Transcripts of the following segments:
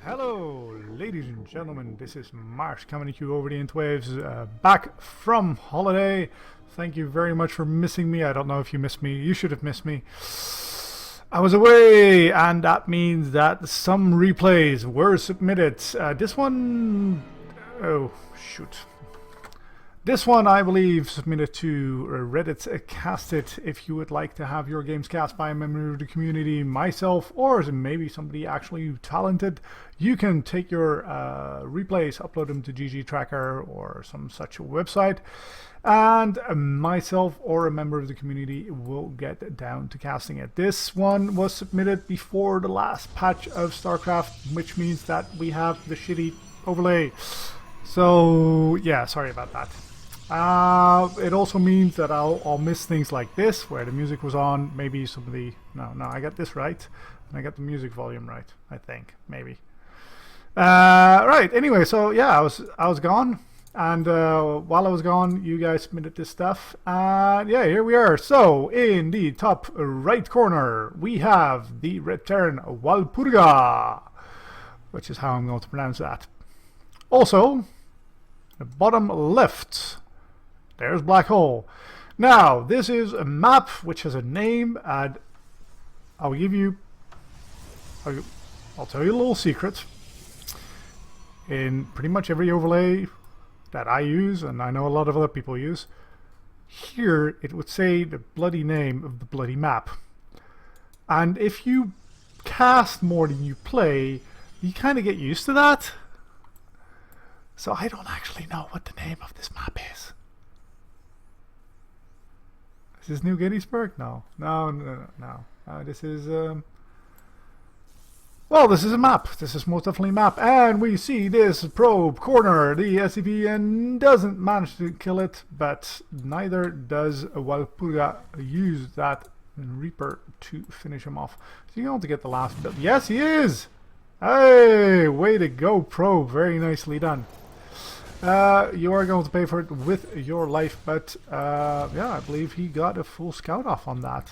Hello, ladies and gentlemen, this is Marsh coming to you over the interwaves, back from holiday. Thank you very much for missing me. I don't know if you missed me. You should have missed me. I was away, and that means that some replays were submitted. This one... Oh, shoot. This one, I believe, submitted to Reddit's castit. If you would like to have your games cast by a member of the community, myself, or maybe somebody actually talented, you can take your replays, upload them to GG Tracker or some such website, and myself or a member of the community will get down to casting it. This one was submitted before the last patch of StarCraft, which means that we have the shitty overlay. So, yeah, sorry about that. It also means that I'll miss things like this, where the music was on. Maybe somebody... No, I got this right. And I got the music volume right, I think. Maybe. Right, anyway, so yeah, I was gone. And while I was gone, you guys submitted this stuff. And yeah, here we are. So, in the top right corner, we have the red Terran Walpurga, which is how I'm going to pronounce that. Also, the bottom left... There's BlackHole. Now, this is a map which has a name, and I'll tell you a little secret. In pretty much every overlay that I use, and I know a lot of other people use, here it would say the bloody name of the bloody map. And if you cast more than you play, you kind of get used to that. So I don't actually know what the name of this map is. Is this New Gettysburg? No. This is... Well, this is a map. This is most definitely a map. And we see this probe corner the SCP and doesn't manage to kill it, but neither does Walpurga use that Reaper to finish him off. Is he going to get the last build? Yes, he is! Hey, way to go, probe. Very nicely done. You are going to pay for it with your life, but yeah, I believe he got a full scout off on that.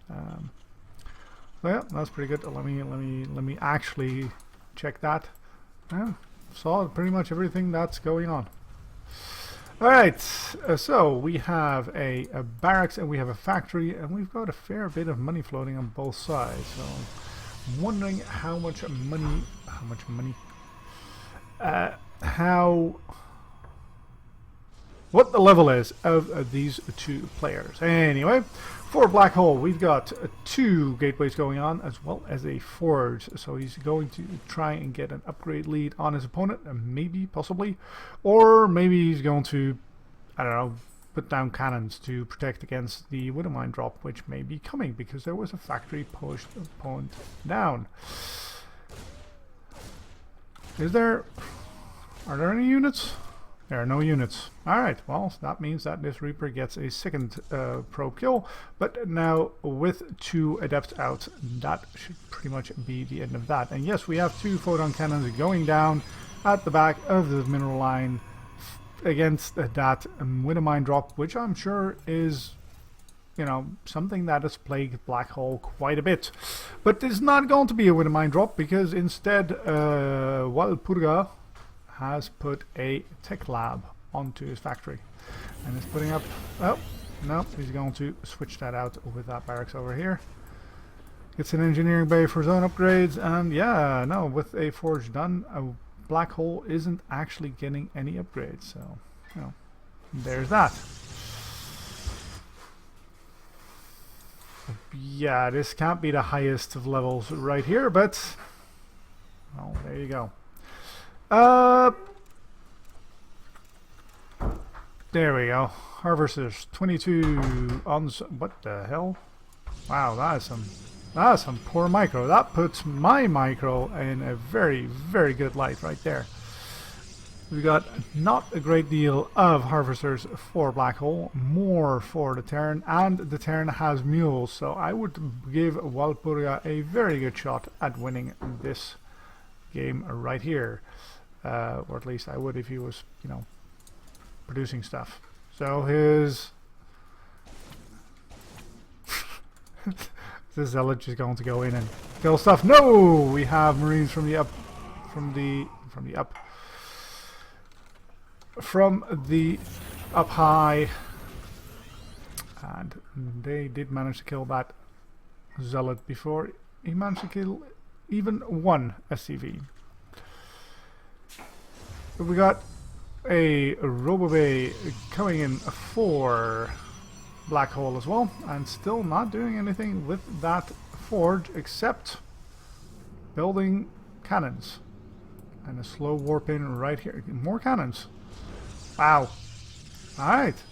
So yeah, that's pretty good. Let me actually check that. Yeah, saw pretty much everything that's going on. All right, so we have a barracks and we have a factory, and we've got a fair bit of money floating on both sides. So I'm wondering what the level is of these two players. Anyway, for BlackHole, we've got 2 gateways going on, as well as a forge. So he's going to try and get an upgrade lead on his opponent, maybe, possibly. Or maybe he's going to, I don't know, put down cannons to protect against the Widow Mine drop, which may be coming, because there was a factory pushed opponent down. Are there any units? There are no units. Alright, well, that means that this Reaper gets a second probe kill, but now with 2 adepts out, that should pretty much be the end of that. And yes, we have 2 photon cannons going down at the back of the mineral line against that Widow Mine drop, which I'm sure is, you know, something that has plagued BlackHole quite a bit. But it's not going to be a Widow Mine drop, because instead Walpurga has put a tech lab onto his factory, and is putting up... Oh, no, he's going to switch that out with that barracks over here. Gets an engineering bay for his own upgrades, and yeah, no, with a forge done, BlackHole isn't actually getting any upgrades, so, you know, there's that. Yeah, this can't be the highest of levels right here, but... well, there you go. There we go. Harvesters 22 on. What the hell? Wow, that is some poor micro. That puts my micro in a very, very good light right there. We got not a great deal of harvesters for BlackHole, more for the Terran, and the Terran has mules, so I would give Walpurga a very good shot at winning this game right here. Or at least I would if he was, you know, producing stuff. So his This zealot just going to go in and kill stuff. No, we have Marines from the up, from the up high, and they did manage to kill that zealot before he managed to kill even one SCV. We got a Robobay coming in for BlackHole as well, and still not doing anything with that forge except building cannons and a slow warp in right here. More cannons. Wow. Alright.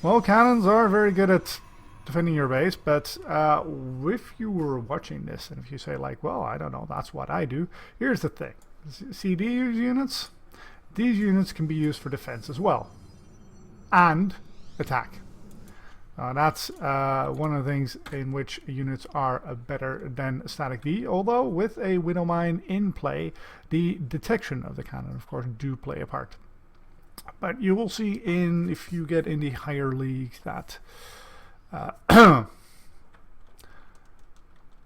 Well, cannons are very good at defending your base, but if you were watching this and if you say like, well, I don't know, that's what I do, here's the thing. See these units? These units can be used for defense as well and attack. That's one of the things in which units are better than static D, although with a Widow Mine in play, the detection of the cannon, of course, do play a part. But you will see if you get in the higher leagues that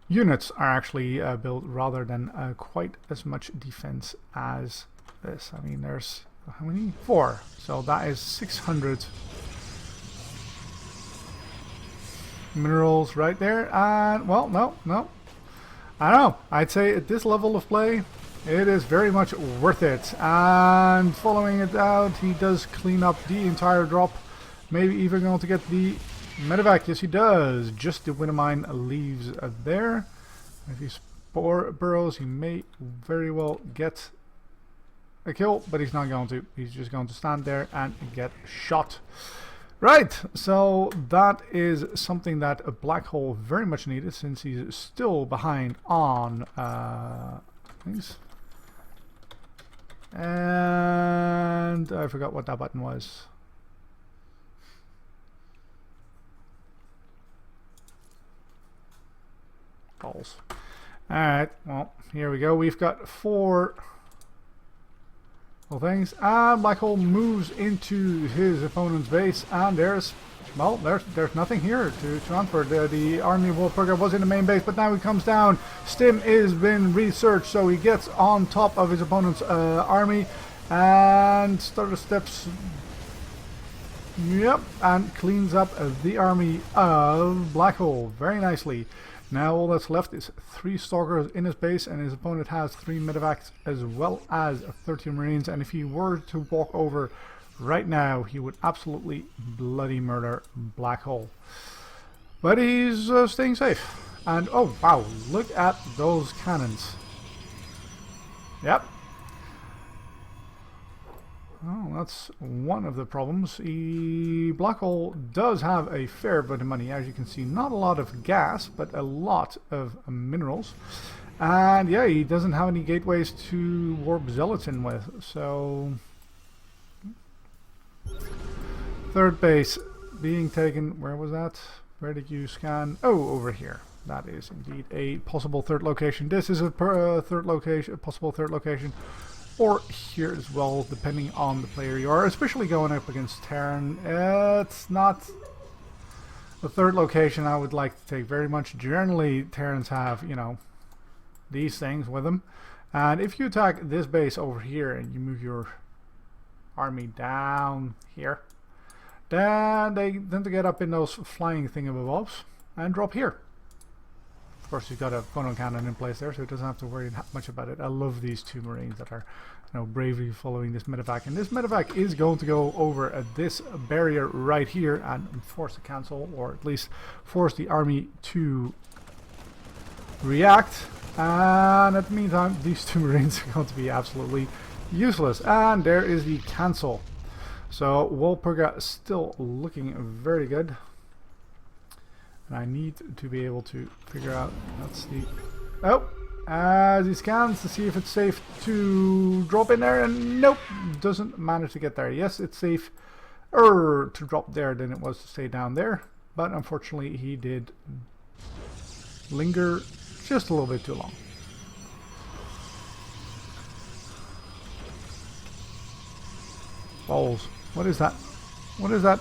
units are actually built rather than quite as much defense as this. I mean, there's how many? 4. So that is 600 minerals right there. And well, no, I don't know. I'd say at this level of play, it is very much worth it. And following it out, he does clean up the entire drop. Maybe even going to get the medevac. Yes, he does. Just the Widow Mine leaves there. If he spore burrows, he may very well get a kill, but he's not going to. He's just going to stand there and get shot. Right, so that is something that a BlackHole very much needed, since he's still behind on things. And I forgot what that button was. Balls. Alright, well, here we go. We've got 4 things, and BlackHole moves into his opponent's base, and there's nothing here to transfer. The army of Walpurga was in the main base, but now he comes down. Stim is been researched, so he gets on top of his opponent's army and starter steps. Yep, and cleans up the army of BlackHole very nicely. Now all that's left is 3 stalkers in his base, and his opponent has 3 medevacs as well as 13 marines, and if he were to walk over right now, he would absolutely bloody murder BlackHole. But he's staying safe. And oh wow, look at those cannons. Yep. Oh, that's one of the problems. BlackHole does have a fair bit of money, as you can see. Not a lot of gas, but a lot of minerals. And yeah, he doesn't have any gateways to warp zealots in with. So, third base being taken. Where was that? Where did you scan? Oh, over here. That is indeed a possible third location. This is a possible third location. Or here as well, depending on the player you are, especially going up against Terran. It's not the third location I would like to take very much. Generally, Terrans have, you know, these things with them. And if you attack this base over here and you move your army down here, then they tend to get up in those flying thingamabobs and drop here. Of course, you've got a photon cannon in place there, so it doesn't have to worry much about it. I love these 2 marines that are, you know, bravely following this medevac, and this medevac is going to go over at this barrier right here and force a cancel, or at least force the army to react. And at the meantime, these 2 marines are going to be absolutely useless. And there is the cancel. So Walpurga still looking very good. And I need to be able to figure out, let's see. Oh, as he scans to see if it's safe to drop in there, and nope, doesn't manage to get there. Yes, it's safe to drop there than it was to stay down there, but unfortunately he did linger just a little bit too long. Balls. What is that? What is that?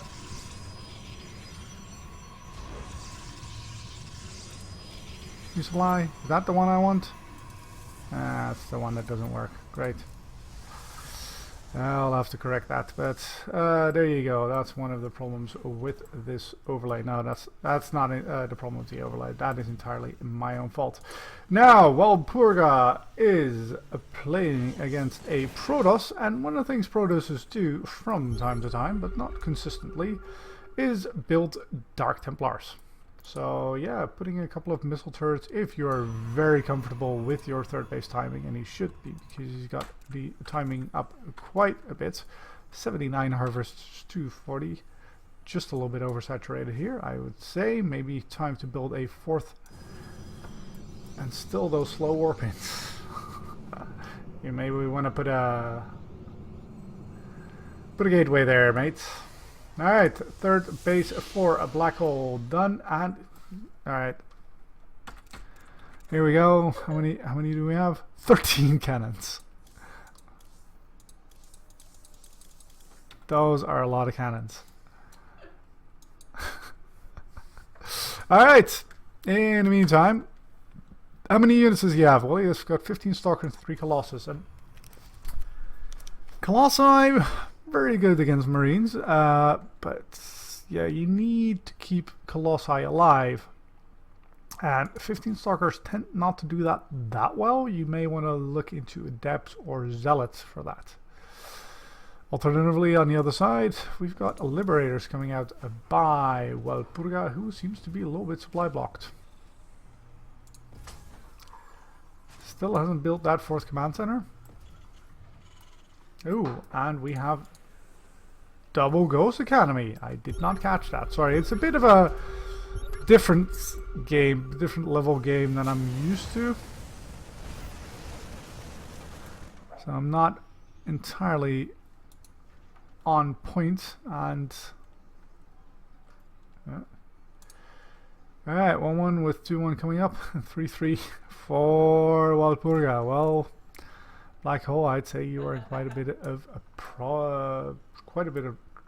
New supply. Is that the one I want? That's the one that doesn't work. Great. I'll have to correct that, but there you go. That's one of the problems with this overlay. No, that's not the problem with the overlay. That is entirely my own fault. Now, Walpurga is playing against a Protoss, and one of the things Protosses do from time to time, but not consistently, is build Dark Templars. So yeah, putting a couple of missile turrets if you're very comfortable with your third base timing, and he should be because he's got the timing up quite a bit. 79 harvests, 240, just a little bit oversaturated here, I would say. Maybe time to build a fourth, and still those slow warpins. Maybe we want to put a gateway there, mates. Alright, third base for a BlackHole done, and alright. Here we go. How many do we have? 13 cannons. Those are a lot of cannons. Alright. In the meantime, how many units does he have? Well, he's got 15 Stalker and 3 Colossus, and Colossi very good against Marines, but yeah, you need to keep Colossi alive, and 15 Stalkers tend not to do that well. You may want to look into Adepts or Zealots for that. Alternatively, on the other side, we've got Liberators coming out by Walpurga, who seems to be a little bit supply blocked. Still hasn't built that 4th command center. Ooh, and we have double Ghost Academy. I did not catch that. Sorry, it's a bit of a different game, different level game than I'm used to. So I'm not entirely on point, and alright, 1-1 with 2-1 coming up. 3-3 for Walpurga. Well, BlackHole, I'd say you are in quite a bit of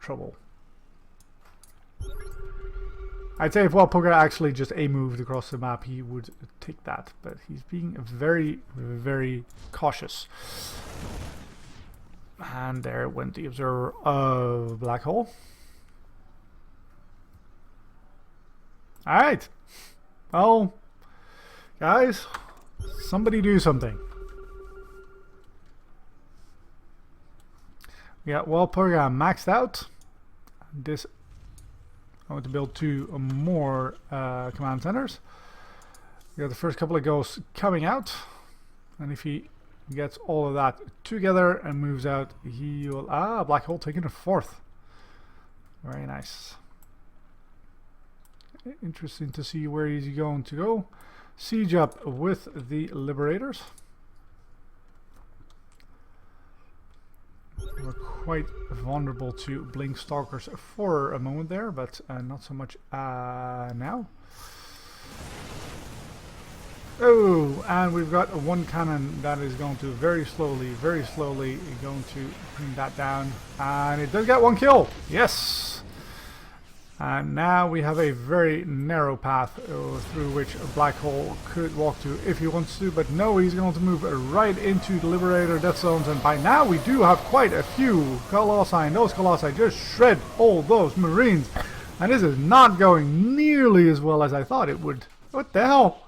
trouble. I'd say if Walpurga actually just moved across the map, he would take that, but he's being very, very cautious. And there went the observer of BlackHole. Alright. Well, guys, somebody do something. We got Walpurga maxed out. This, I want to build 2 more command centers. We got the first couple of ghosts coming out, and if he gets all of that together and moves out, he will BlackHole taking a 4th. Very nice. Interesting to see where he's going to go. Siege up with the Liberators. We're quite vulnerable to Blink Stalkers for a moment there, but not so much now. Oh, and we've got 1 cannon that is going to very slowly going to bring that down, and it does get 1 kill. Yes. And now we have a very narrow path through which a BlackHole could walk to if he wants to, but no, he's going to move right into the Liberator death zones, and by now we do have quite a few Colossi, and those Colossi just shred all those Marines, and this is not going nearly as well as I thought it would. What the hell?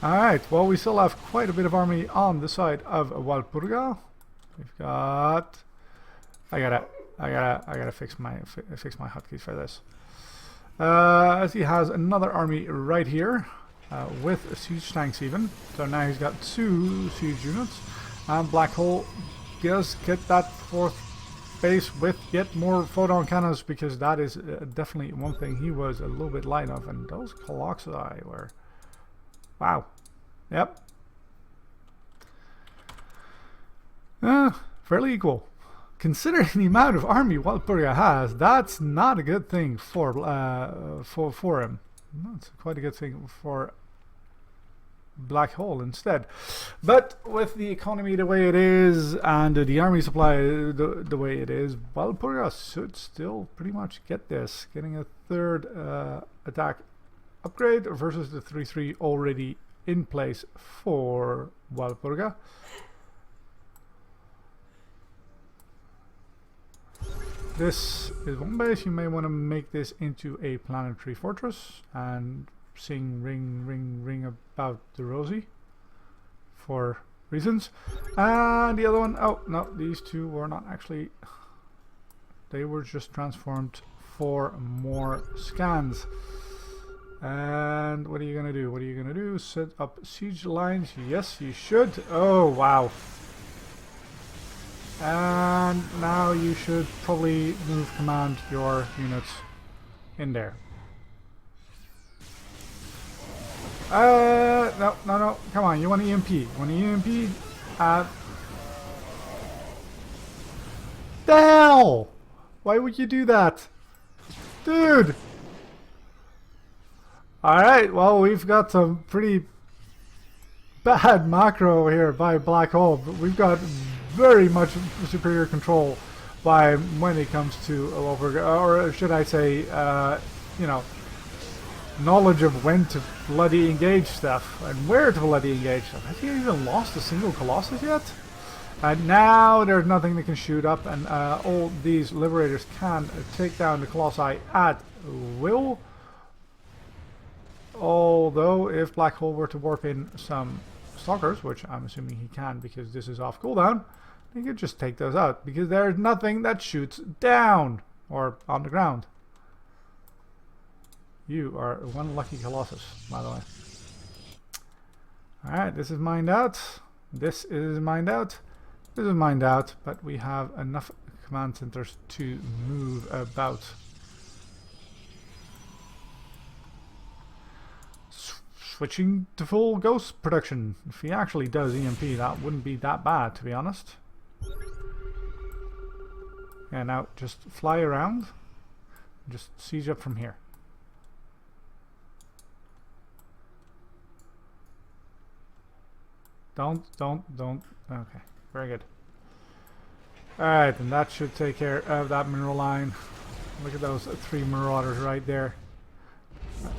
Alright, well, we still have quite a bit of army on the side of Walpurga. We've got... I gotta fix my hotkeys for this. As he has another army right here with siege tanks even. So now he's got 2 siege units, and BlackHole does get that 4th base with yet more photon cannons, because that is definitely one thing he was a little bit light of, and those Colossi were wow. Yep. Fairly equal. Considering the amount of army Walpurga has, that's not a good thing for him. That's quite a good thing for BlackHole instead. But with the economy the way it is, and the army supply the way it is, Walpurga should still pretty much get this. Getting a third attack upgrade versus the 3/3 already in place for Walpurga. This is one base. You may want to make this into a planetary fortress and sing ring ring ring about the rosy for reasons. And the other one, oh no, these two were not actually, they were just transformed for more scans. And what are you gonna do? What are you gonna do? Set up siege lines? Yes, you should. Oh wow. And now you should probably move command your units in there. No, no, no. Come on, you want an EMP. You want an EMP? The hell? Why would you do that? Dude! Alright, well, we've got some pretty bad macro here by BlackHole, but we've got very much superior control by when it comes to Walpurga, or should I say, you know, knowledge of when to bloody engage stuff and where to bloody engage stuff. Have you even lost a single Colossus yet? And now there's nothing that can shoot up, and all these Liberators can take down the Colossi at will. Although, if BlackHole were to warp in some Stalkers, which I'm assuming he can because this is off cooldown, he could just take those out because there's nothing that shoots down or on the ground. You are one lucky Colossus, by the way. Alright, this is mined out. This is mined out. This is mined out, but we have enough command centers to move about. Switching to full ghost production. If he actually does EMP, that wouldn't be that bad, to be honest. Yeah, now just fly around. Just siege up from here. Don't. Okay, very good. Alright, and that should take care of that mineral line. Look at those 3 marauders right there.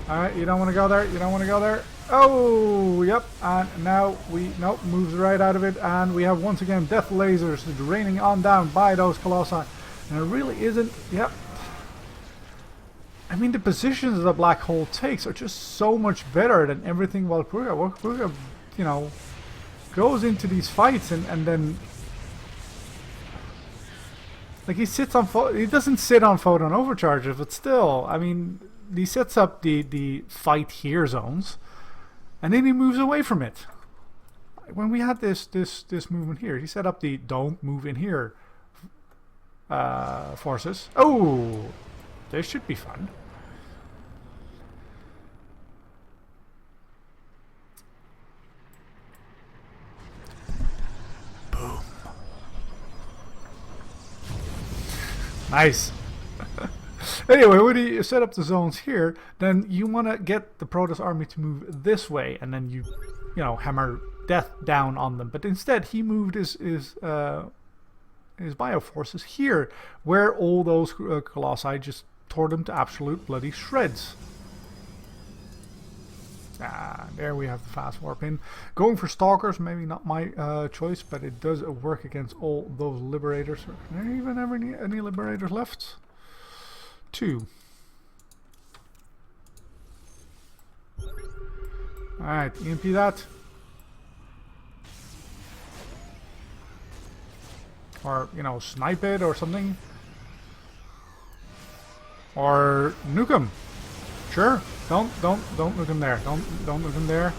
Alright, you don't want to go there. You don't want to go there. Oh, yep. And now we, nope, moves right out of it. And we have once again death lasers raining on down by those Colossi. And it really isn't, yep. I mean, the positions that BlackHole takes are just so much better than everything Walpurga. Walpurga, you know, goes into these fights and then, like, he sits on, he doesn't sit on photon overcharges, but still, I mean, he sets up the fight here zones, and then he moves away from it. When we had this movement here, he set up the don't move in here forces. Oh, this should be fun. Boom. Nice. Anyway, when you set up the zones here, then you want to get the Protoss army to move this way, and then you know, hammer death down on them. But instead, he moved his bioforces here, where all those Colossi just tore them to absolute bloody shreds. Ah, there we have the fast warp in. Going for Stalkers, maybe not my choice, but it does work against all those Liberators. Are there even ever any Liberators left? 2. Alright, EMP that. Or, you know, snipe it or something. Or nuke him. Sure. Don't nuke him there. Don't nuke him there.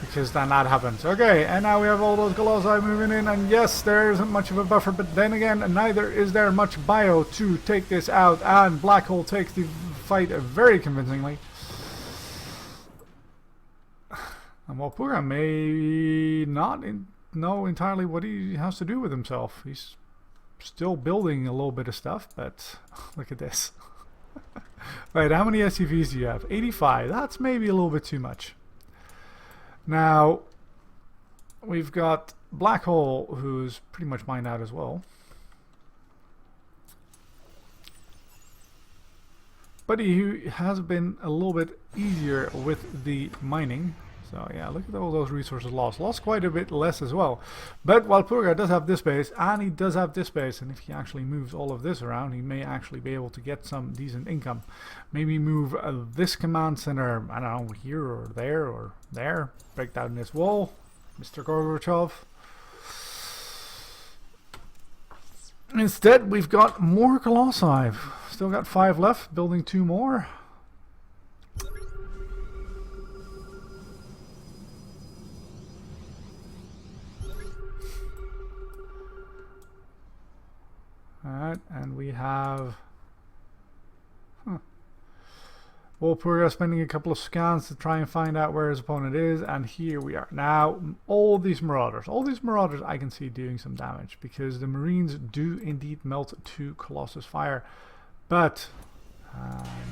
Because then that happens. Okay, and now we have all those Colossi moving in, and yes, there isn't much of a buffer, but then again, neither is there much bio to take this out, and BlackHole takes the fight very convincingly. And Walpurga may not know entirely what he has to do with himself. He's still building a little bit of stuff, but look at this. Right, how many SCVs do you have? 85. That's maybe a little bit too much. Now, we've got BlackHole, who's pretty much mined out as well. but he has been a little bit easier with the mining. So yeah, look at all those resources lost. Lost quite a bit less as well. But Walpurga does have this base, and he does have this base. And if he actually moves all of this around, he may actually be able to get some decent income. Maybe move this command center, I don't know, here or there. Break down this wall, Mr. Gorbachev. Instead, we've got more Colossi. Still got 5 left, building 2 more. Alright, and we have Walpurga spending a couple of scans to try and find out where his opponent is, and here we are. Now, all these Marauders I can see doing some damage, because the Marines do indeed melt to Colossus Fire, but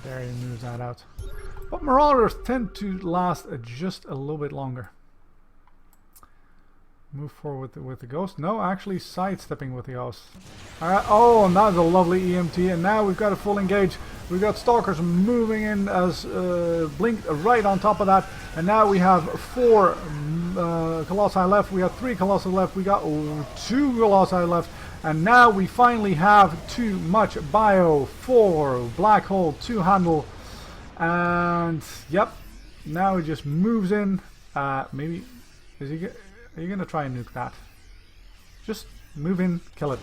there he moves that out. But Marauders tend to last just a little bit longer. Move forward with the Ghost. No, actually sidestepping with the Ghost. Alright, oh, and that's a lovely EMT, and now we've got a full engage. We've got Stalkers moving in as Blink right on top of that, and now we have 4 Colossi left. We have 3 Colossi left. We got 2 Colossi left, and now we finally have too much bio for BlackHole to handle. And yep, now he just moves in. Maybe is he? Are you going to try and nuke that? Just move in, kill it.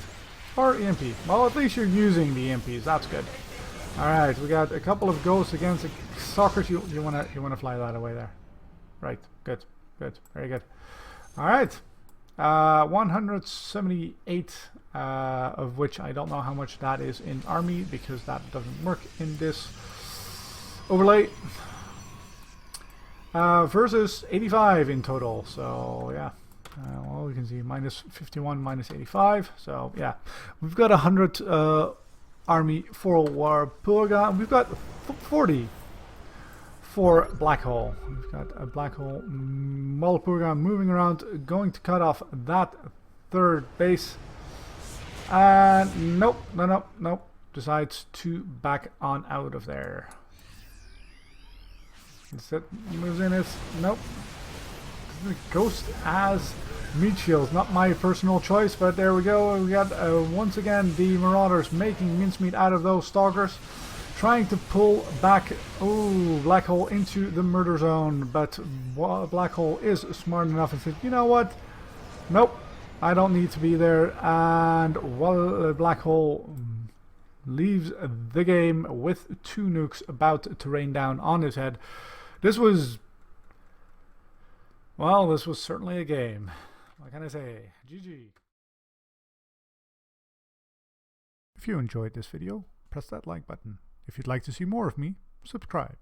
Or EMP. Well, at least you're using the EMPs. That's good. Alright, we got a couple of ghosts against the Stalkers. You wanna fly that away there. Right, good. Very good. Alright. 178 of which I don't know how much that is in army, because that doesn't work in this overlay. Versus 85 in total, so yeah. Well, we can see minus 51, minus 85. So yeah, we've got 100 army for Walpurga, and we've got 40 for BlackHole. We've got a BlackHole Walpurga moving around, going to cut off that 3rd base, and nope, decides to back on out of there. Instead, moves in his nope. The Ghost as meat shields, not my personal choice, but there we go. We got once again the Marauders making mincemeat out of those Stalkers, trying to pull back BlackHole into the murder zone, but BlackHole is smart enough and says, you know what? Nope, I don't need to be there, and BlackHole leaves the game with 2 nukes about to rain down on his head. This was certainly a game. What can I say? GG. If you enjoyed this video, press that like button. If you'd like to see more of me, subscribe.